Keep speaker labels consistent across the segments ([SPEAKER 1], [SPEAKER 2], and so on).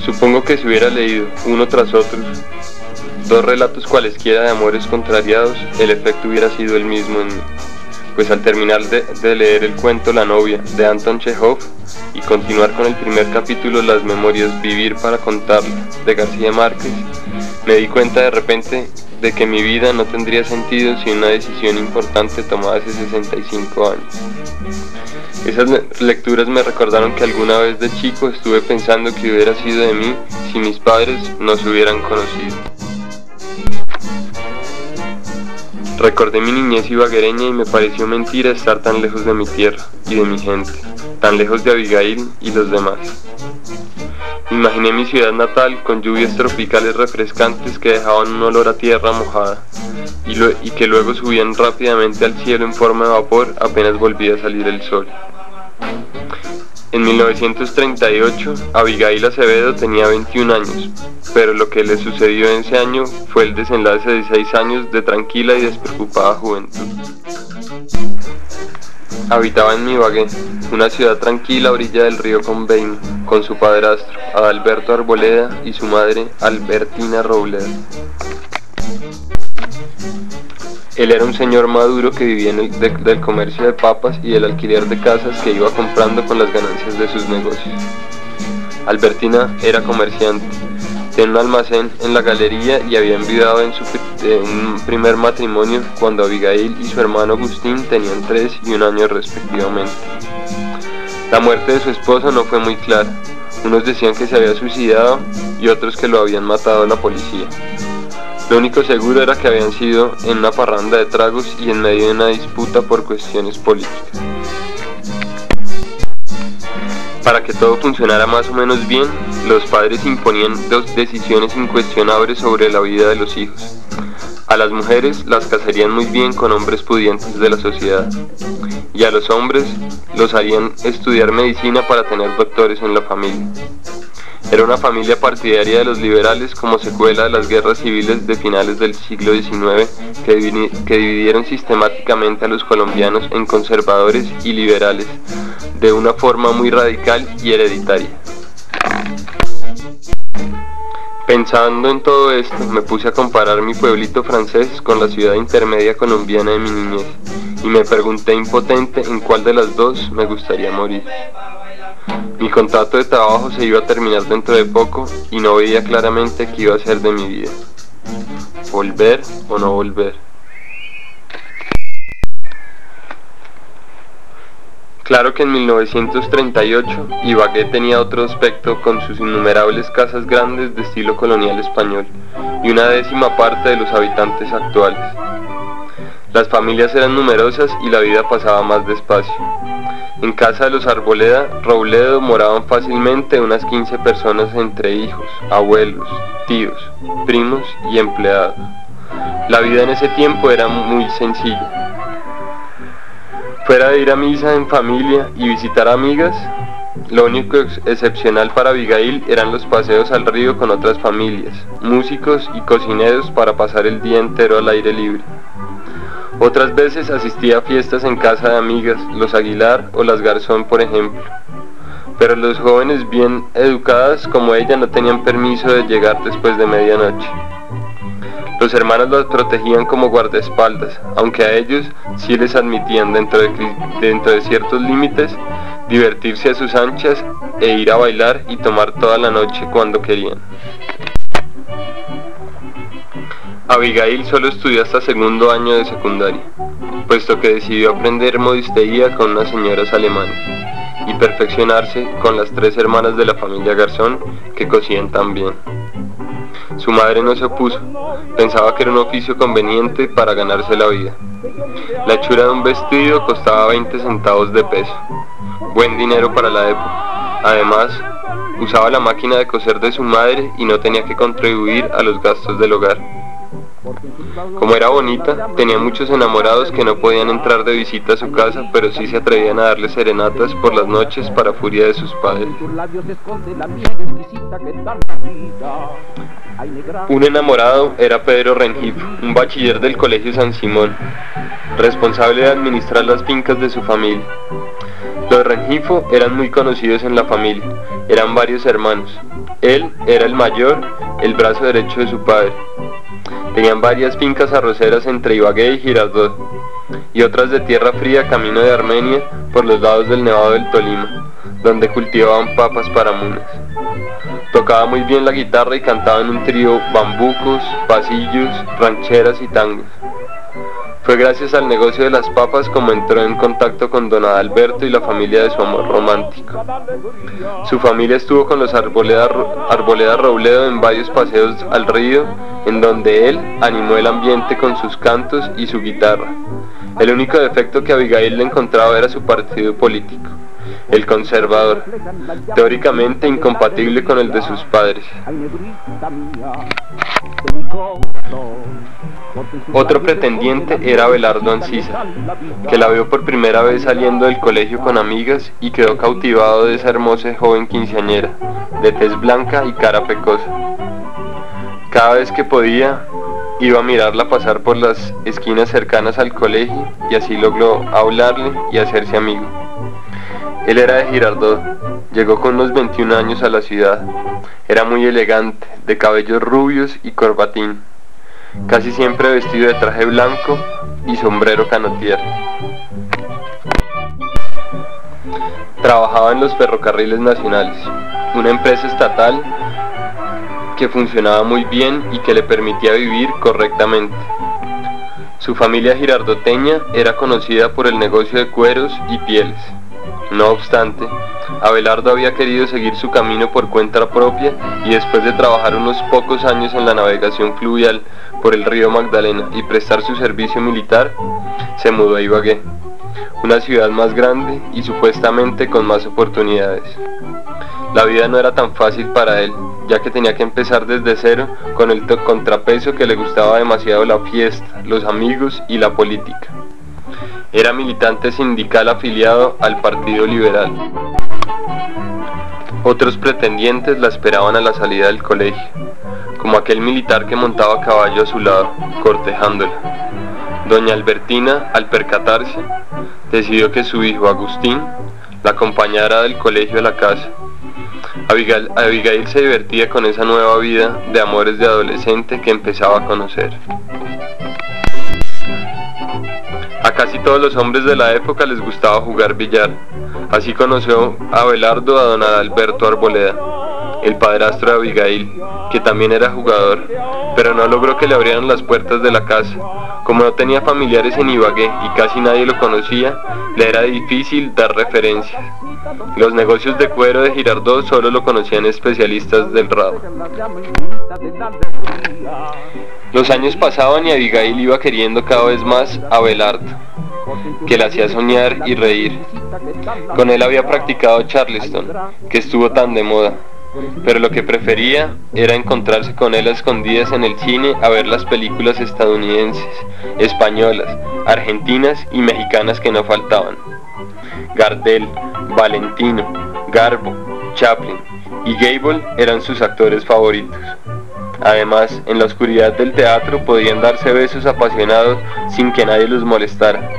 [SPEAKER 1] Supongo que si hubiera leído, uno tras otro, dos relatos cualesquiera de amores contrariados, el efecto hubiera sido el mismo en mí, pues al terminar de leer el cuento La novia de Anton Chejov y continuar con el primer capítulo Las memorias Vivir para contarla de García Márquez, me di cuenta de repente de que mi vida no tendría sentido sin una decisión importante tomada hace 65 años. Esas lecturas me recordaron que alguna vez de chico estuve pensando que hubiera sido de mí si mis padres no se hubieran conocido. Recordé mi niñez ibaguereña y me pareció mentira estar tan lejos de mi tierra y de mi gente, tan lejos de Abigail y los demás. Imaginé mi ciudad natal con lluvias tropicales refrescantes que dejaban un olor a tierra mojada y que luego subían rápidamente al cielo en forma de vapor apenas volvía a salir el sol. En 1938, Abigail Acevedo tenía 21 años, pero lo que le sucedió en ese año fue el desenlace de 6 años de tranquila y despreocupada juventud. Habitaba en Ibagué, una ciudad tranquila a orilla del río Conveino, con su padrastro, Adalberto Arboleda, y su madre, Albertina Robledo. Él era un señor maduro que vivía del comercio de papas y del alquiler de casas que iba comprando con las ganancias de sus negocios. Albertina era comerciante, tenía un almacén en la galería y había enviudado en un primer matrimonio cuando Abigail y su hermano Agustín tenían 3 y 1 año respectivamente. La muerte de su esposo no fue muy clara, unos decían que se había suicidado y otros que lo habían matado la policía. Lo único seguro era que habían sido en una parranda de tragos y en medio de una disputa por cuestiones políticas. Para que todo funcionara más o menos bien, los padres imponían 2 decisiones incuestionables sobre la vida de los hijos. A las mujeres las casarían muy bien con hombres pudientes de la sociedad, y a los hombres los harían estudiar medicina para tener doctores en la familia. Era una familia partidaria de los liberales como secuela de las guerras civiles de finales del siglo XIX que dividieron sistemáticamente a los colombianos en conservadores y liberales de una forma muy radical y hereditaria. Pensando en todo esto, me puse a comparar mi pueblito francés con la ciudad intermedia colombiana de mi niñez y me pregunté impotente en cuál de las dos me gustaría morir. Mi contrato de trabajo se iba a terminar dentro de poco y no veía claramente qué iba a ser de mi vida. ¿Volver o no volver? Claro que en 1938 Ibagué tenía otro aspecto con sus innumerables casas grandes de estilo colonial español y una 10ª parte de los habitantes actuales. Las familias eran numerosas y la vida pasaba más despacio. En casa de los Arboleda, Robledo moraban fácilmente unas 15 personas entre hijos, abuelos, tíos, primos y empleados. La vida en ese tiempo era muy sencilla. Fuera de ir a misa en familia y visitar amigas, lo único excepcional para Abigail eran los paseos al río con otras familias, músicos y cocineros para pasar el día entero al aire libre. Otras veces asistía a fiestas en casa de amigas, los Aguilar o las Garzón por ejemplo. Pero los jóvenes bien educadas como ella no tenían permiso de llegar después de medianoche. Los hermanos las protegían como guardaespaldas, aunque a ellos sí les admitían dentro de ciertos límites divertirse a sus anchas e ir a bailar y tomar toda la noche cuando querían. Abigail solo estudió hasta 2º año de secundaria, puesto que decidió aprender modistería con unas señoras alemanas y perfeccionarse con las 3 hermanas de la familia Garzón que cosían tan bien. Su madre no se opuso, pensaba que era un oficio conveniente para ganarse la vida. La hechura de un vestido costaba 20 centavos de peso, buen dinero para la época. Además, usaba la máquina de coser de su madre y no tenía que contribuir a los gastos del hogar. Como era bonita, tenía muchos enamorados que no podían entrar de visita a su casa, pero sí se atrevían a darle serenatas por las noches para furia de sus padres. Un enamorado era Pedro Rengifo, un bachiller del Colegio San Simón, responsable de administrar las fincas de su familia. Los Rengifo eran muy conocidos en la familia, eran varios hermanos. Él era el mayor, el brazo derecho de su padre. Tenían varias fincas arroceras entre Ibagué y Girardot, y otras de tierra fría camino de Armenia por los lados del Nevado del Tolima, donde cultivaban papas para munas. Tocaba muy bien la guitarra y cantaba en un trío bambucos, pasillos, rancheras y tangos. Fue gracias al negocio de las papas como entró en contacto con don Adalberto y la familia de su amor romántico. Su familia estuvo con los Arboleda Robledo en varios paseos al río, en donde él animó el ambiente con sus cantos y su guitarra. El único defecto que Abigail le encontraba era su partido político, el conservador, teóricamente incompatible con el de sus padres. Otro pretendiente era Abelardo Ancisa, que la vio por primera vez saliendo del colegio con amigas y quedó cautivado de esa hermosa joven quinceañera, de tez blanca y cara pecosa. Cada vez que podía, iba a mirarla pasar por las esquinas cercanas al colegio y así logró hablarle y hacerse amigo. Él era de Girardot, llegó con unos 21 años a la ciudad. Era muy elegante, de cabellos rubios y corbatín, casi siempre vestido de traje blanco y sombrero canotier. Trabajaba en los ferrocarriles nacionales, una empresa estatal que funcionaba muy bien y que le permitía vivir correctamente. Su familia girardoteña era conocida por el negocio de cueros y pieles. No obstante, Abelardo había querido seguir su camino por cuenta propia y después de trabajar unos pocos años en la navegación fluvial por el río Magdalena y prestar su servicio militar, se mudó a Ibagué, una ciudad más grande y supuestamente con más oportunidades. La vida no era tan fácil para él, ya que tenía que empezar desde cero con el contrapeso que le gustaba demasiado la fiesta, los amigos y la política. Era militante sindical afiliado al Partido Liberal. Otros pretendientes la esperaban a la salida del colegio, como aquel militar que montaba a caballo a su lado, cortejándola. Doña Albertina, al percatarse, decidió que su hijo Agustín la acompañara del colegio a la casa. Abigail se divertía con esa nueva vida de amores de adolescente que empezaba a conocer. A casi todos los hombres de la época les gustaba jugar billar. Así conoció Abelardo a don Adalberto Arboleda, el padrastro de Abigail, que también era jugador, pero no logró que le abrieran las puertas de la casa. Como no tenía familiares en Ibagué y casi nadie lo conocía, le era difícil dar referencias. Los negocios de cuero de Girardot solo lo conocían especialistas del ramo. Los años pasaban y Abigail iba queriendo cada vez más a Abelardo, que la hacía soñar y reír. Con él había practicado Charleston, que estuvo tan de moda, pero lo que prefería era encontrarse con él a escondidas en el cine a ver las películas estadounidenses, españolas, argentinas y mexicanas que no faltaban. Gardel, Valentino, Garbo, Chaplin y Gable eran sus actores favoritos. Además, en la oscuridad del teatro podían darse besos apasionados sin que nadie los molestara.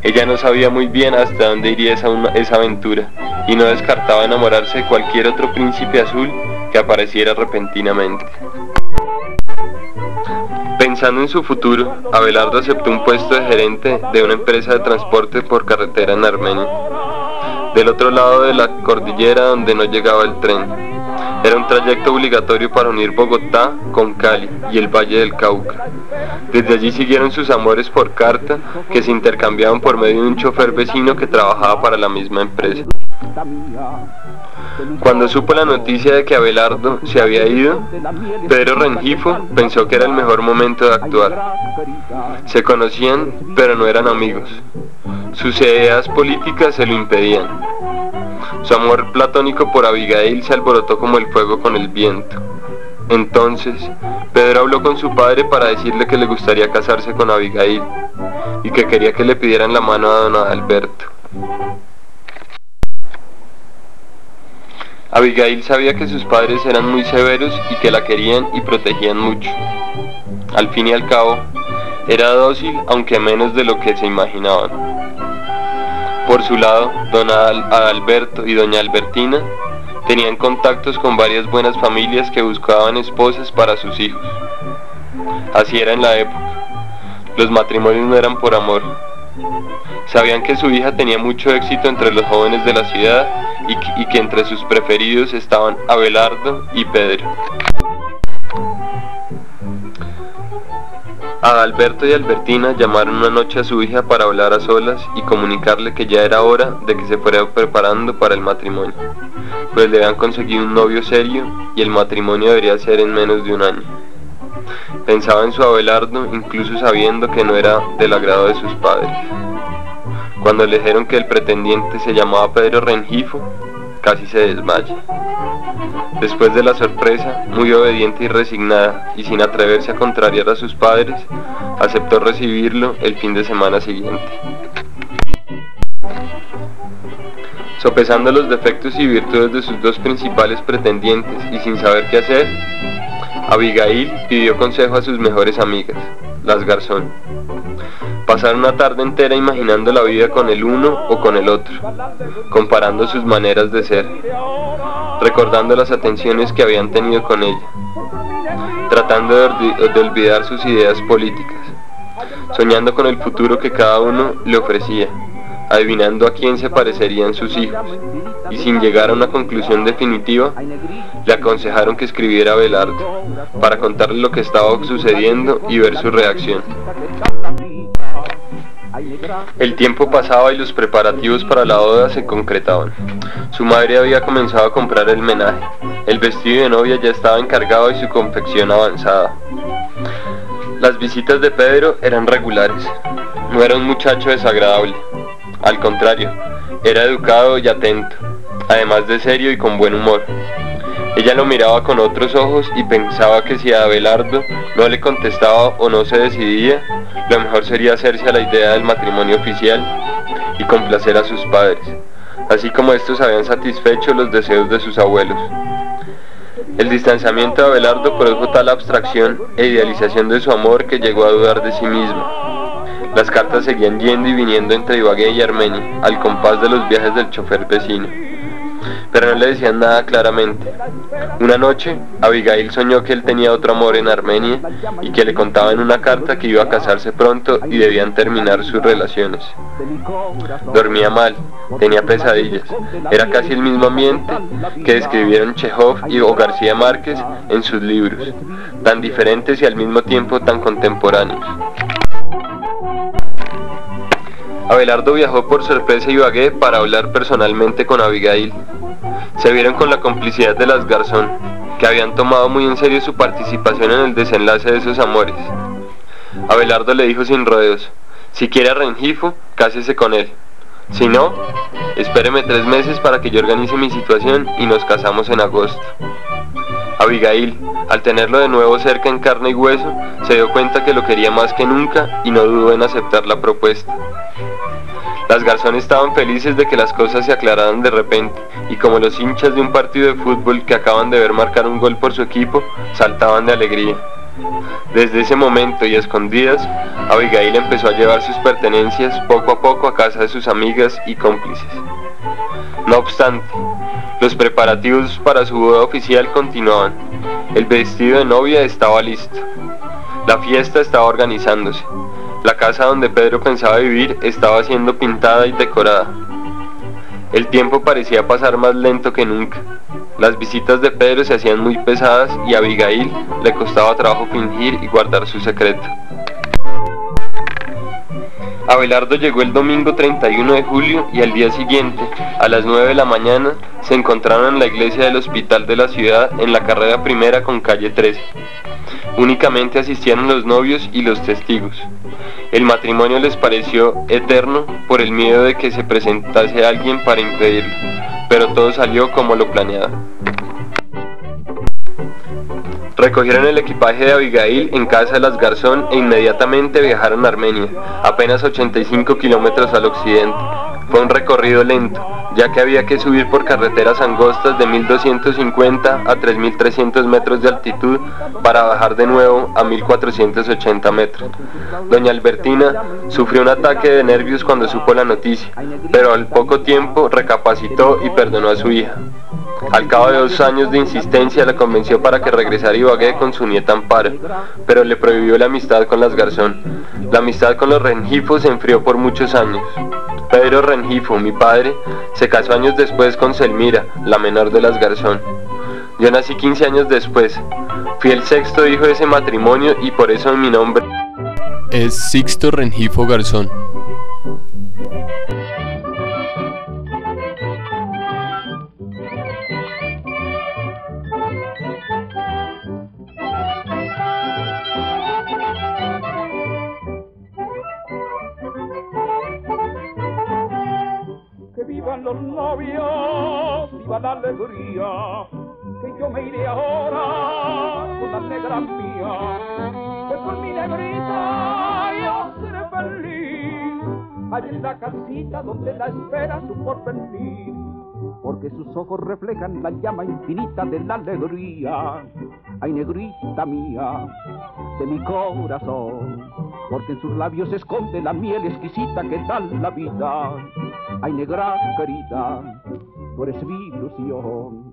[SPEAKER 1] Ella no sabía muy bien hasta dónde iría esa aventura, y no descartaba enamorarse de cualquier otro príncipe azul que apareciera repentinamente. Pensando en su futuro, Abelardo aceptó un puesto de gerente de una empresa de transporte por carretera en Armenia, del otro lado de la cordillera donde no llegaba el tren. Era un trayecto obligatorio para unir Bogotá con Cali y el Valle del Cauca. Desde allí siguieron sus amores por carta, que se intercambiaban por medio de un chofer vecino que trabajaba para la misma empresa. Cuando supo la noticia de que Abelardo se había ido, Pedro Rengifo pensó que era el mejor momento de actuar. Se conocían, pero no eran amigos. Sus ideas políticas se lo impedían. Su amor platónico por Abigail se alborotó como el fuego con el viento. Entonces, Pedro habló con su padre para decirle que le gustaría casarse con Abigail y que quería que le pidieran la mano a don Adalberto. Abigail sabía que sus padres eran muy severos y que la querían y protegían mucho. Al fin y al cabo, era dócil, aunque menos de lo que se imaginaban. Por su lado, don Adalberto y doña Albertina tenían contactos con varias buenas familias que buscaban esposas para sus hijos. Así era en la época. Los matrimonios no eran por amor. Sabían que su hija tenía mucho éxito entre los jóvenes de la ciudad y que entre sus preferidos estaban Abelardo y Pedro. Adalberto y Albertina llamaron una noche a su hija para hablar a solas y comunicarle que ya era hora de que se fuera preparando para el matrimonio, pues le habían conseguido un novio serio y el matrimonio debería ser en menos de un año. Pensaba en su Abelardo, incluso sabiendo que no era del agrado de sus padres. Cuando le dijeron que el pretendiente se llamaba Pedro Rengifo, casi se desmaya. Después de la sorpresa, muy obediente y resignada, y sin atreverse a contrariar a sus padres, aceptó recibirlo el fin de semana siguiente. Sopesando los defectos y virtudes de sus dos principales pretendientes y sin saber qué hacer, Abigail pidió consejo a sus mejores amigas, las Garzón. Pasaron una tarde entera imaginando la vida con el uno o con el otro, comparando sus maneras de ser, recordando las atenciones que habían tenido con ella, tratando de olvidar sus ideas políticas, soñando con el futuro que cada uno le ofrecía, adivinando a quién se parecerían sus hijos, y sin llegar a una conclusión definitiva, le aconsejaron que escribiera a Abelardo, para contarle lo que estaba sucediendo y ver su reacción. El tiempo pasaba y los preparativos para la boda se concretaban. Su madre había comenzado a comprar el menaje, el vestido de novia ya estaba encargado y su confección avanzada. Las visitas de Pedro eran regulares, no era un muchacho desagradable, al contrario, era educado y atento, además de serio y con buen humor. Ella lo miraba con otros ojos y pensaba que si a Abelardo no le contestaba o no se decidía, lo mejor sería hacerse a la idea del matrimonio oficial y complacer a sus padres, así como estos habían satisfecho los deseos de sus abuelos. El distanciamiento de Abelardo produjo tal abstracción e idealización de su amor que llegó a dudar de sí mismo. Las cartas seguían yendo y viniendo entre Ibagué y Armenia, al compás de los viajes del chofer vecino, pero no le decían nada claramente. Una noche, Abigail soñó que él tenía otro amor en Armenia y que le contaba en una carta que iba a casarse pronto y debían terminar sus relaciones. Dormía mal, tenía pesadillas, era casi el mismo ambiente que describieron Chekhov o García Márquez en sus libros, tan diferentes y al mismo tiempo tan contemporáneos. Abelardo viajó por sorpresa a Ibagué para hablar personalmente con Abigail. Se vieron con la complicidad de las Garzón, que habían tomado muy en serio su participación en el desenlace de esos amores. Abelardo le dijo sin rodeos: si quiere a Rengifo, cásese con él. Si no, espéreme 3 meses para que yo organice mi situación y nos casamos en agosto. Abigail, al tenerlo de nuevo cerca en carne y hueso, se dio cuenta que lo quería más que nunca y no dudó en aceptar la propuesta. Las Garzón estaban felices de que las cosas se aclararan de repente, y como los hinchas de un partido de fútbol que acaban de ver marcar un gol por su equipo, saltaban de alegría. Desde ese momento y a escondidas, Abigail empezó a llevar sus pertenencias poco a poco a casa de sus amigas y cómplices. No obstante, los preparativos para su boda oficial continuaban. El vestido de novia estaba listo. La fiesta estaba organizándose. La casa donde Pedro pensaba vivir estaba siendo pintada y decorada. El tiempo parecía pasar más lento que nunca. Las visitas de Pedro se hacían muy pesadas y a Abigail le costaba trabajo fingir y guardar su secreto. Abelardo llegó el domingo 31 de julio y al día siguiente, a las 9 de la mañana, se encontraron en la iglesia del hospital de la ciudad en la carrera primera con calle 13. Únicamente asistieron los novios y los testigos. El matrimonio les pareció eterno por el miedo de que se presentase alguien para impedirlo, pero todo salió como lo planeado. Recogieron el equipaje de Abigail en casa de las Garzón e inmediatamente viajaron a Armenia, apenas 85 kilómetros al occidente, Fue un recorrido lento, ya que había que subir por carreteras angostas de 1250 a 3300 metros de altitud para bajar de nuevo a 1480 metros. Doña Albertina sufrió un ataque de nervios cuando supo la noticia, pero al poco tiempo recapacitó y perdonó a su hija. Al cabo de 2 años de insistencia la convenció para que regresara a Ibagué con su nieta Amparo, pero le prohibió la amistad con las Garzón. La amistad con los Rengifo se enfrió por muchos años. Pedro Rengifo, mi padre, se casó años después con Selmira, la menor de las Garzón. Yo nací 15 años después. Fui el 6.º hijo de ese matrimonio y por eso mi nombre es Sixto Rengifo Garzón.
[SPEAKER 2] Que vivan los novios, viva la alegría, que yo me iré ahora con la negra mía, pues con mi negrita yo seré feliz, allá en la casita donde la espera su porvenir, porque sus ojos reflejan la llama infinita de la alegría. Ay, negrita mía, de mi corazón, porque en sus labios se esconde la miel exquisita que da la vida. Ay, negra querida, tú eres mi ilusión.